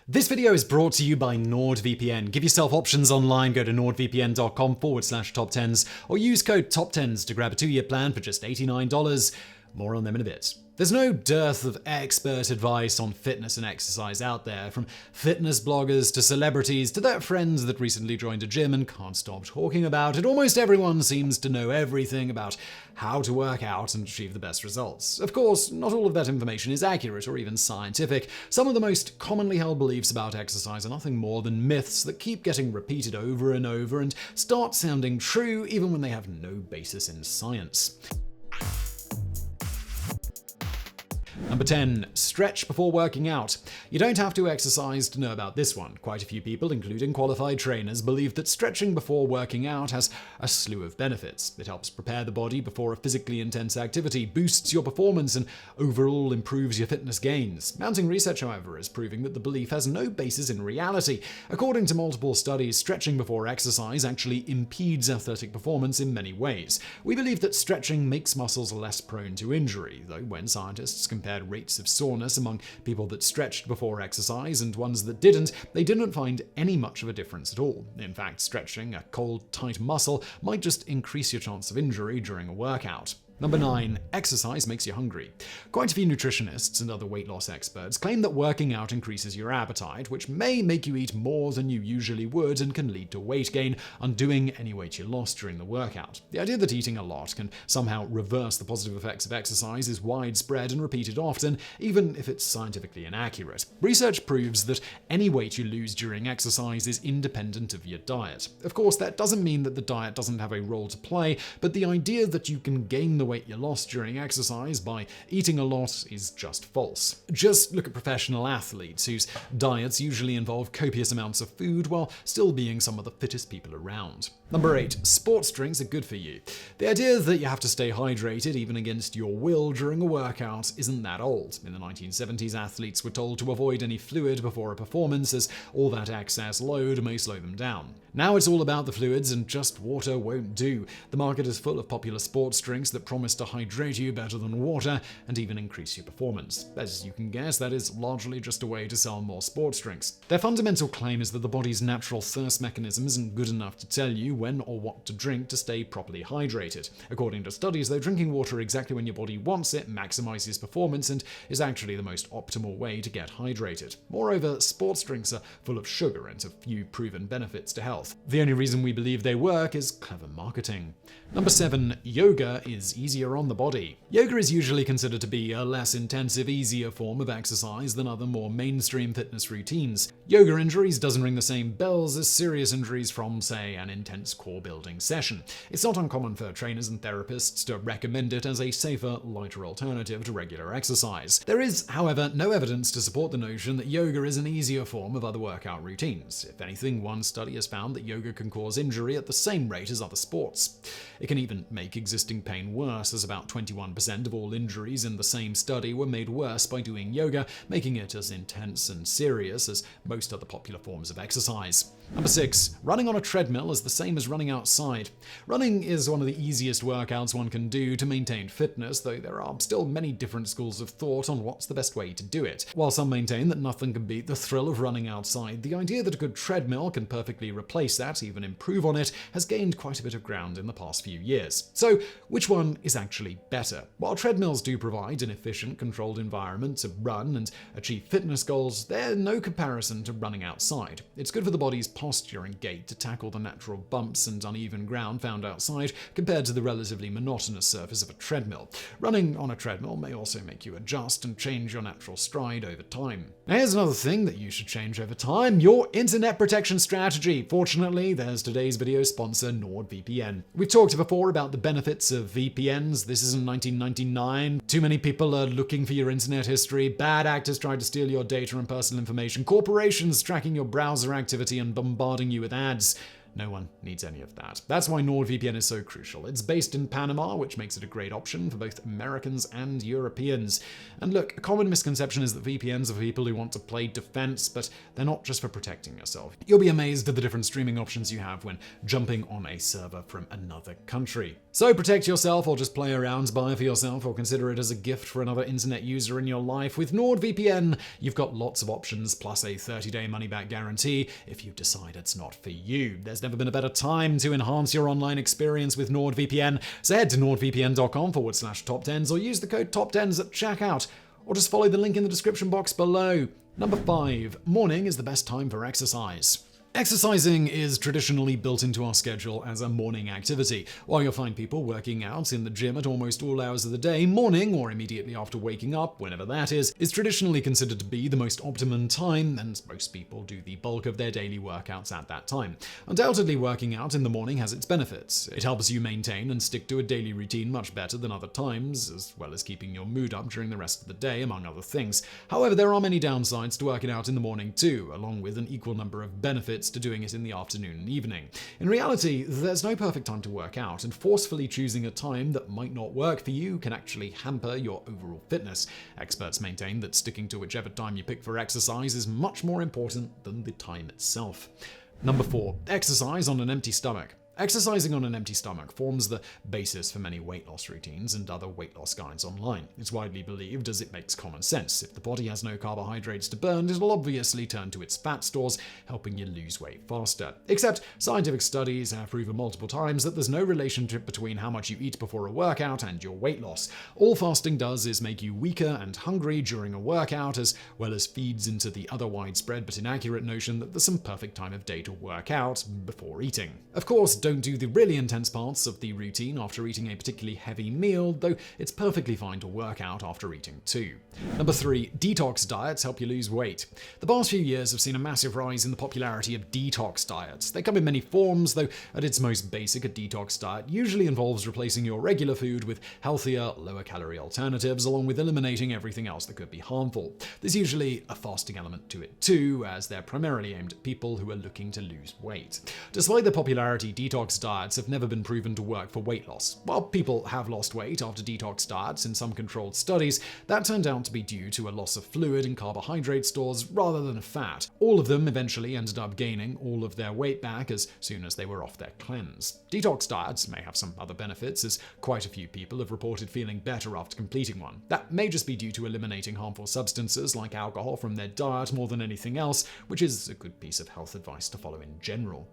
This video is brought to you by NordVPN. Give yourself options online. Go to nordvpn.com/TopTenz or use code TopTenz to grab a 2-year plan for just $89. More on them in a bit. There's no dearth of expert advice on fitness and exercise out there, from fitness bloggers to celebrities to their friends that recently joined a gym and can't stop talking about it. Almost everyone seems to know everything about how to work out and achieve the best results. Of course, not all of that information is accurate or even scientific. Some of the most commonly held beliefs about exercise are nothing more than myths that keep getting repeated over and over and start sounding true even when they have no basis in science. Number 10. Stretch before working out. You don't have to exercise to know about this one. Quite a few people, including qualified trainers, believe that stretching before working out has a slew of benefits. It helps prepare the body before a physically intense activity, boosts your performance, and overall improves your fitness gains. Mounting research, however, is proving that the belief has no basis in reality. According to multiple studies, stretching before exercise actually impedes athletic performance in many ways. We believe that stretching makes muscles less prone to injury, though when scientists compared rates of soreness among people that stretched before exercise and ones that didn't, they didn't find any much of a difference at all. In fact, stretching a cold, tight muscle might just increase your chance of injury during a workout. Number 9. Exercise makes you hungry. Quite a few nutritionists and other weight loss experts claim that working out increases your appetite, which may make you eat more than you usually would and can lead to weight gain, undoing any weight you lost during the workout. The idea that eating a lot can somehow reverse the positive effects of exercise is widespread and repeated often, even if it's scientifically inaccurate. Research proves that any weight you lose during exercise is independent of your diet. Of course, that doesn't mean that the diet doesn't have a role to play, but the idea that you can gain the weight you lost during exercise by eating a lot is just false. Just look at professional athletes whose diets usually involve copious amounts of food while still being some of the fittest people around. Number 8. Sports drinks are good for you. The idea that you have to stay hydrated even against your will during a workout isn't that old. In the 1970s, athletes were told to avoid any fluid before a performance as all that excess load may slow them down. Now it's all about the fluids and just water won't do. The market is full of popular sports drinks that promise to hydrate you better than water and even increase your performance. As you can guess, that is largely just a way to sell more sports drinks. Their fundamental claim is that the body's natural thirst mechanism isn't good enough to tell you when or what to drink to stay properly hydrated. According to studies, though, drinking water exactly when your body wants it maximizes performance and is actually the most optimal way to get hydrated. Moreover, sports drinks are full of sugar and have few proven benefits to health. The only reason we believe they work is clever marketing. Number 7. Yoga is easier on the body. Yoga is usually considered to be a less intensive, easier form of exercise than other more mainstream fitness routines. Yoga injuries doesn't ring the same bells as serious injuries from, say, an intense core building session. It's not uncommon for trainers and therapists to recommend it as a safer, lighter alternative to regular exercise. There is, however, no evidence to support the notion that yoga is an easier form of other workout routines. If anything, one study has found that yoga can cause injury at the same rate as other sports. It can even make existing pain worse, as about 21% of all injuries in the same study were made worse by doing yoga, making it as intense and serious as most other popular forms of exercise. Number 6. Running on a treadmill is the same as running outside. Running is one of the easiest workouts one can do to maintain fitness, though there are still many different schools of thought on what's the best way to do it. While some maintain that nothing can beat the thrill of running outside, the idea that a good treadmill can perfectly replace that, even improve on it, has gained quite a bit of ground in the past few years. So, which one is actually better? While treadmills do provide an efficient, controlled environment to run and achieve fitness goals, they're no comparison to running outside. It's good for the body's posture and gait to tackle the natural bumps and uneven ground found outside compared to the relatively monotonous surface of a treadmill. Running on a treadmill may also make you adjust and change your natural stride over time. Now, here's another thing that you should change over time: your internet protection strategy. Fortunately, there's today's video sponsor, NordVPN. We've talked before about the benefits of VPNs. This isn't 1999. Too many people are looking for your internet history. Bad actors try to steal your data and personal information. Corporations tracking your browser activity and bombarding you with ads. No one needs any of that. That's why NordVPN is so crucial. It's based in Panama, which makes it a great option for both Americans and Europeans. And look, a common misconception is that VPNs are for people who want to play defense, but they're not just for protecting yourself. You'll be amazed at the different streaming options you have when jumping on a server from another country. So protect yourself or just play around, buy for yourself, or consider it as a gift for another internet user in your life. With NordVPN, you've got lots of options, plus a 30-day money-back guarantee if you decide it's not for you. There's never been a better time to enhance your online experience with NordVPN. So head to nordvpn.com/TopTenz or use the code TopTenz at checkout, or just follow the link in the description box below. Number 5. Morning is the best time for exercise. Exercising is traditionally built into our schedule as a morning activity. While you'll find people working out in the gym at almost all hours of the day, morning, or immediately after waking up, whenever that is traditionally considered to be the most optimum time, and most people do the bulk of their daily workouts at that time. Undoubtedly, working out in the morning has its benefits. It helps you maintain and stick to a daily routine much better than other times, as well as keeping your mood up during the rest of the day, among other things. However, there are many downsides to working out in the morning too, along with an equal number of benefits to doing it in the afternoon and evening. In reality, there's no perfect time to work out, and forcefully choosing a time that might not work for you can actually hamper your overall fitness. Experts maintain that sticking to whichever time you pick for exercise is much more important than the time itself. Number 4. Exercise on an empty stomach. Exercising on an empty stomach forms the basis for many weight loss routines and other weight loss guides online. It's widely believed as it makes common sense. If the body has no carbohydrates to burn, it'll obviously turn to its fat stores, helping you lose weight faster. Except scientific studies have proven multiple times that there's no relationship between how much you eat before a workout and your weight loss. All fasting does is make you weaker and hungry during a workout, as well as feeds into the other widespread but inaccurate notion that there's some perfect time of day to work out before eating. Of course, don't do the really intense parts of the routine after eating a particularly heavy meal, though it's perfectly fine to work out after eating too. Number 3. Detox diets help you lose weight. The past few years have seen a massive rise in the popularity of detox diets. They come in many forms, though at its most basic, a detox diet usually involves replacing your regular food with healthier, lower-calorie alternatives, along with eliminating everything else that could be harmful. There's usually a fasting element to it too, as they're primarily aimed at people who are looking to lose weight. Despite their popularity, detox diets have never been proven to work for weight loss. While people have lost weight after detox diets in some controlled studies, that turned out to be due to a loss of fluid and carbohydrate stores rather than fat. All of them eventually ended up gaining all of their weight back as soon as they were off their cleanse. Detox diets may have some other benefits, as quite a few people have reported feeling better after completing one. That may just be due to eliminating harmful substances like alcohol from their diet more than anything else, which is a good piece of health advice to follow in general.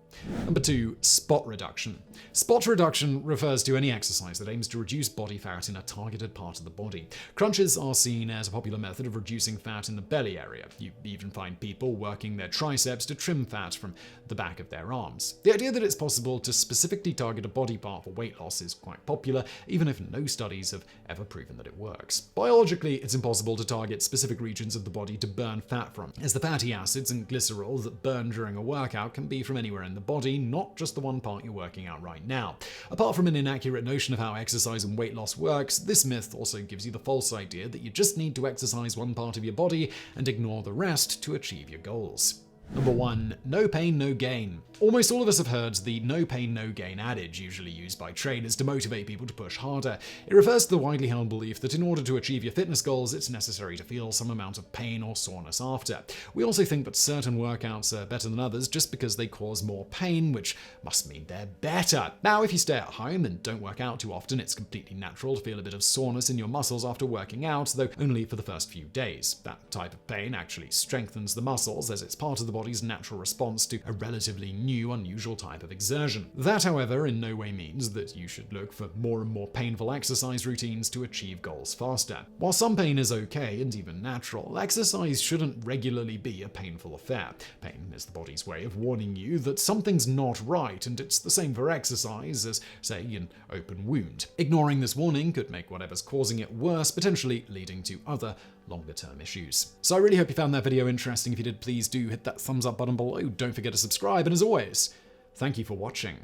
Number 2. Spot reduction. Spot reduction refers to any exercise that aims to reduce body fat in a targeted part of the body. Crunches are seen as a popular method of reducing fat in the belly area. You even find people working their triceps to trim fat from the back of their arms. The idea that it's possible to specifically target a body part for weight loss is quite popular, even if no studies have ever proven that it works. Biologically, it's impossible to target specific regions of the body to burn fat from, as the fatty acids and glycerol that burn during a workout can be from anywhere in the body, not just the one part you're working out right now. Apart from an inaccurate notion of how exercise and weight loss works, this myth also gives you the false idea that you just need to exercise one part of your body and ignore the rest to achieve your goals. Number 1. No pain, no gain. Almost all of us have heard the no pain, no gain adage, usually used by trainers to motivate people to push harder. It refers to the widely held belief that in order to achieve your fitness goals, it's necessary to feel some amount of pain or soreness after. We also think that certain workouts are better than others just because they cause more pain, which must mean they're better. Now, if you stay at home and don't work out too often, it's completely natural to feel a bit of soreness in your muscles after working out, though only for the first few days. That type of pain actually strengthens the muscles, as it's part of the body's natural response to a relatively new, unusual type of exertion. That, however, in no way means that you should look for more and more painful exercise routines to achieve goals faster. While some pain is okay and even natural, exercise shouldn't regularly be a painful affair. Pain is the body's way of warning you that something's not right, and it's the same for exercise as, say, an open wound. Ignoring this warning could make whatever's causing it worse, potentially leading to other longer-term issues. So I really hope you found that video interesting. If you did, please do hit that thumbs up button below. Don't forget to subscribe, and as always, thank you for watching.